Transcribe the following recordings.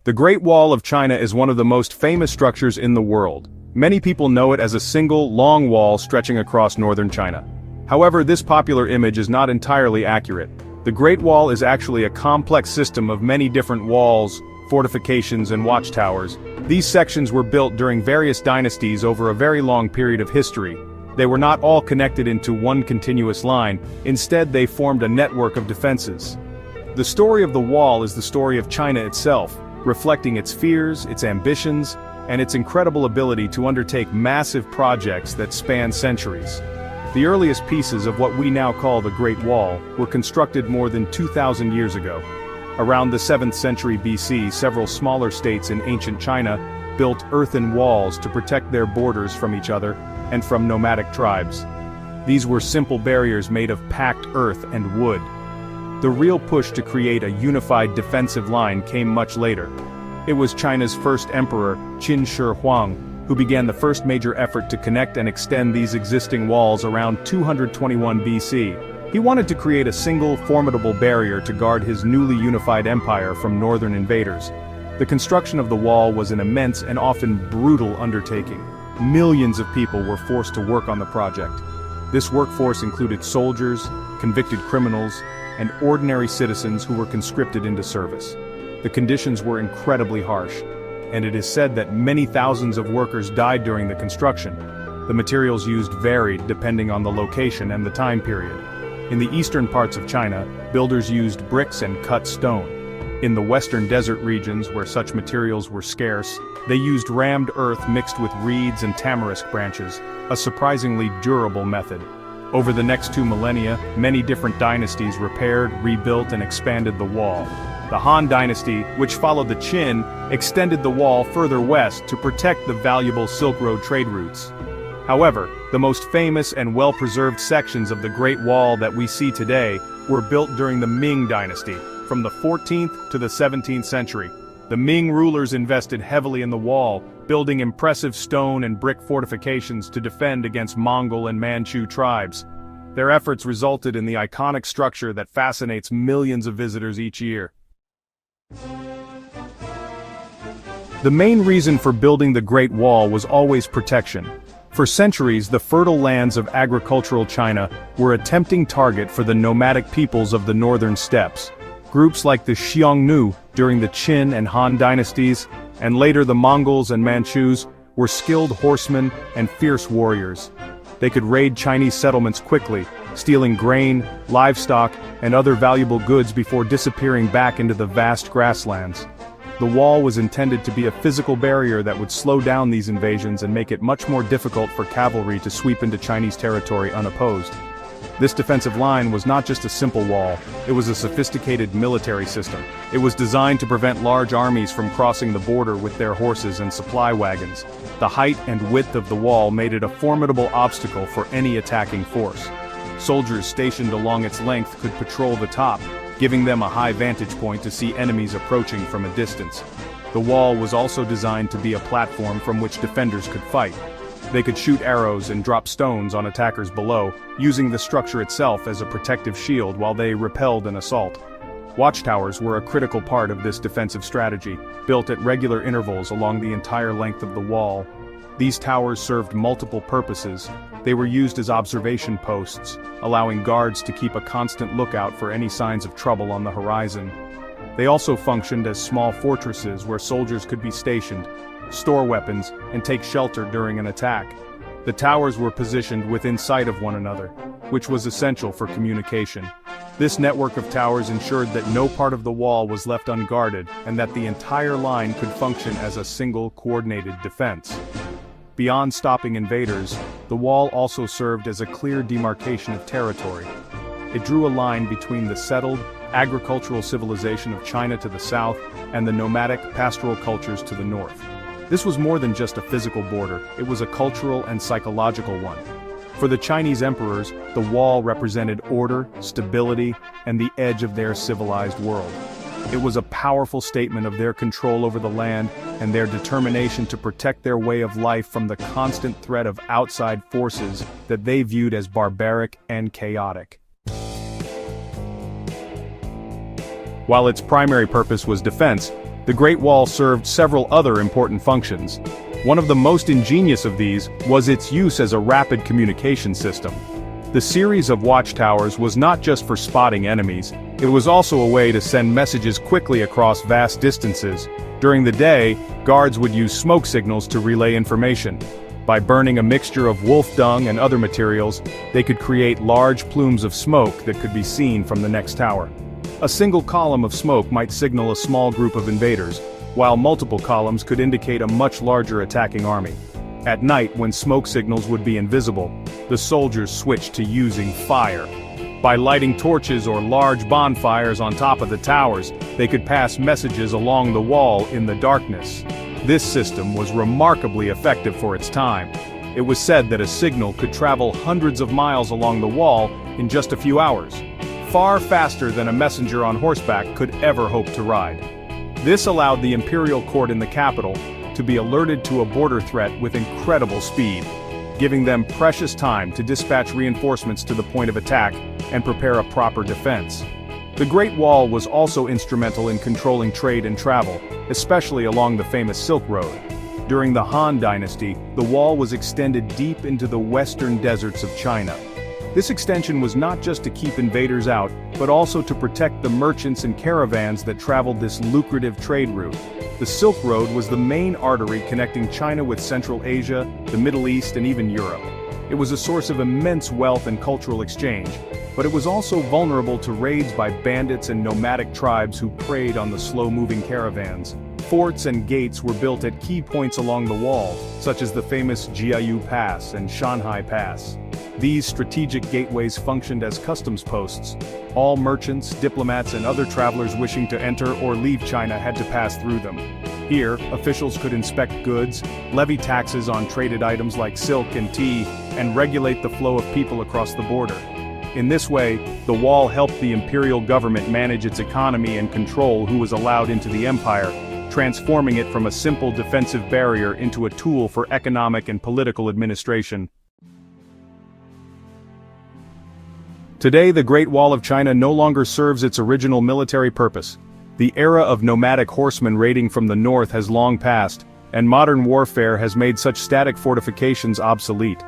The Great Wall of China is one of the most famous structures in the world. Many people know it as a single, long wall stretching across northern China. However, this popular image is not entirely accurate. The Great Wall is actually a complex system of many different walls, fortifications, and watchtowers. These sections were built during various dynasties over a very long period of history. They were not all connected into one continuous line. Instead, they formed a network of defenses. The story of the wall is the story of China itself, reflecting its fears, its ambitions, and its incredible ability to undertake massive projects that span centuries. The earliest pieces of what we now call the Great Wall were constructed more than 2,000 years ago. Around the 7th century BC, several smaller states in ancient China built earthen walls to protect their borders from each other and from nomadic tribes. These were simple barriers made of packed earth and wood. The real push to create a unified defensive line came much later. It was China's first emperor, Qin Shi Huang, who began the first major effort to connect and extend these existing walls around 221 BC. He wanted to create a single, formidable barrier to guard his newly unified empire from northern invaders. The construction of the wall was an immense and often brutal undertaking. Millions of people were forced to work on the project. This workforce included soldiers, convicted criminals, and ordinary citizens who were conscripted into service. The conditions were incredibly harsh, and it is said that many thousands of workers died during the construction. The materials used varied depending on the location and the time period. In the eastern parts of China, builders used bricks and cut stone. In the western desert regions where such materials were scarce, they used rammed earth mixed with reeds and tamarisk branches, a surprisingly durable method. Over the next 2 millennia, many different dynasties repaired, rebuilt, and expanded the wall. The Han Dynasty, which followed the Qin, extended the wall further west to protect the valuable Silk Road trade routes. However, the most famous and well-preserved sections of the Great Wall that we see today were built during the Ming Dynasty, from the 14th to the 17th century. The Ming rulers invested heavily in the wall, building impressive stone and brick fortifications to defend against Mongol and Manchu tribes. Their efforts resulted in the iconic structure that fascinates millions of visitors each year. The main reason for building the Great Wall was always protection. For centuries, the fertile lands of agricultural China were a tempting target for the nomadic peoples of the northern steppes. Groups like the Xiongnu during the Qin and Han dynasties, and later the Mongols and Manchus, were skilled horsemen and fierce warriors. They could raid Chinese settlements quickly, stealing grain, livestock, and other valuable goods before disappearing back into the vast grasslands. The wall was intended to be a physical barrier that would slow down these invasions and make it much more difficult for cavalry to sweep into Chinese territory unopposed. This defensive line was not just a simple wall, it was a sophisticated military system. It was designed to prevent large armies from crossing the border with their horses and supply wagons. The height and width of the wall made it a formidable obstacle for any attacking force. Soldiers stationed along its length could patrol the top, giving them a high vantage point to see enemies approaching from a distance. The wall was also designed to be a platform from which defenders could fight. They could shoot arrows and drop stones on attackers below, using the structure itself as a protective shield while they repelled an assault. Watchtowers were a critical part of this defensive strategy, built at regular intervals along the entire length of the wall. These towers served multiple purposes. They were used as observation posts, allowing guards to keep a constant lookout for any signs of trouble on the horizon. They also functioned as small fortresses where soldiers could be stationed, store weapons, and take shelter during an attack. The towers were positioned within sight of one another, which was essential for communication. This network of towers ensured that no part of the wall was left unguarded and that the entire line could function as a single coordinated defense. Beyond stopping invaders, the wall also served as a clear demarcation of territory. It drew a line between the settled, agricultural civilization of China to the south and the nomadic, pastoral cultures to the north. This was more than just a physical border, it was a cultural and psychological one. For the Chinese emperors, the wall represented order, stability, and the edge of their civilized world. It was a powerful statement of their control over the land and their determination to protect their way of life from the constant threat of outside forces that they viewed as barbaric and chaotic. While its primary purpose was defense, The Great Wall served several other important functions. One of the most ingenious of these was its use as a rapid communication system. The series of watchtowers was not just for spotting enemies, it was also a way to send messages quickly across vast distances. During the day, guards would use smoke signals to relay information. By burning a mixture of wolf dung and other materials, they could create large plumes of smoke that could be seen from the next tower. A single column of smoke might signal a small group of invaders, while multiple columns could indicate a much larger attacking army. At night, when smoke signals would be invisible, the soldiers switched to using fire. By lighting torches or large bonfires on top of the towers, they could pass messages along the wall in the darkness. This system was remarkably effective for its time. It was said that a signal could travel hundreds of miles along the wall in just a few hours, far faster than a messenger on horseback could ever hope to ride. This allowed the imperial court in the capital to be alerted to a border threat with incredible speed, giving them precious time to dispatch reinforcements to the point of attack and prepare a proper defense. The Great Wall was also instrumental in controlling trade and travel, especially along the famous Silk Road. During the Han Dynasty, the wall was extended deep into the western deserts of China. This extension was not just to keep invaders out, but also to protect the merchants and caravans that traveled this lucrative trade route. The Silk Road was the main artery connecting China with Central Asia, the Middle East, and even Europe. It was a source of immense wealth and cultural exchange, but it was also vulnerable to raids by bandits and nomadic tribes who preyed on the slow-moving caravans. Forts and gates were built at key points along the wall, such as the famous Jiayu Pass and Shanhai Pass. These strategic gateways functioned as customs posts. All merchants, diplomats, and other travelers wishing to enter or leave China had to pass through them. Here, officials could inspect goods, levy taxes on traded items like silk and tea, and regulate the flow of people across the border. In this way, the wall helped the imperial government manage its economy and control who was allowed into the empire, transforming it from a simple defensive barrier into a tool for economic and political administration. Today, the Great Wall of China no longer serves its original military purpose. The era of nomadic horsemen raiding from the north has long passed, and modern warfare has made such static fortifications obsolete.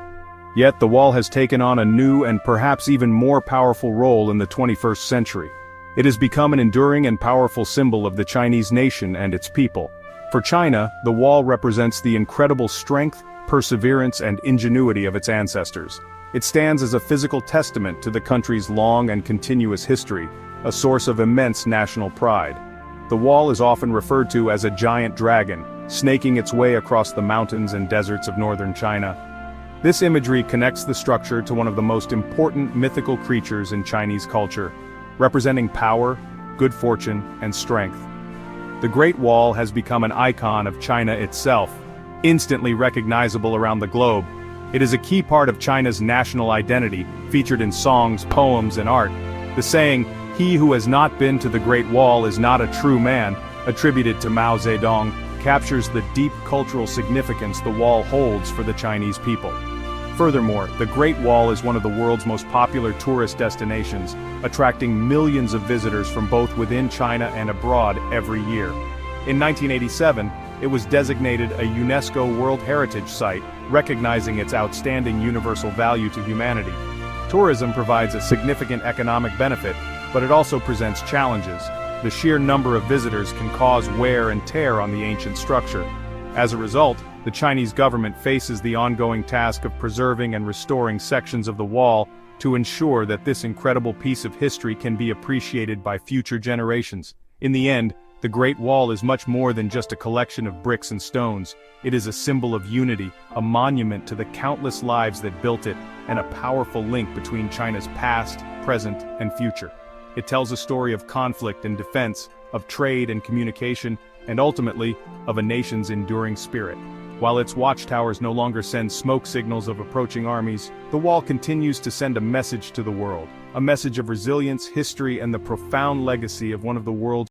Yet the wall has taken on a new and perhaps even more powerful role in the 21st century. It has become an enduring and powerful symbol of the Chinese nation and its people. For China, the wall represents the incredible strength, perseverance, and ingenuity of its ancestors. It stands as a physical testament to the country's long and continuous history, a source of immense national pride. The wall is often referred to as a giant dragon, snaking its way across the mountains and deserts of northern China. This imagery connects the structure to one of the most important mythical creatures in Chinese culture, representing power, good fortune, and strength. The Great Wall has become an icon of China itself, instantly recognizable around the globe. It is a key part of China's national identity, featured in songs, poems, and art. The saying, "He who has not been to the Great Wall is not a true man," attributed to Mao Zedong, captures the deep cultural significance the wall holds for the Chinese people. Furthermore, the Great Wall is one of the world's most popular tourist destinations, attracting millions of visitors from both within China and abroad every year. In 1987, it was designated a UNESCO World Heritage Site, recognizing its outstanding universal value to humanity. Tourism provides a significant economic benefit, but it also presents challenges. The sheer number of visitors can cause wear and tear on the ancient structure. As a result, the Chinese government faces the ongoing task of preserving and restoring sections of the wall to ensure that this incredible piece of history can be appreciated by future generations. In the end, the Great Wall is much more than just a collection of bricks and stones. It is a symbol of unity, a monument to the countless lives that built it, and a powerful link between China's past, present, and future. It tells a story of conflict and defense, of trade and communication, and ultimately, of a nation's enduring spirit. While its watchtowers no longer send smoke signals of approaching armies, the wall continues to send a message to the world, a message of resilience, history, and the profound legacy of one of the world's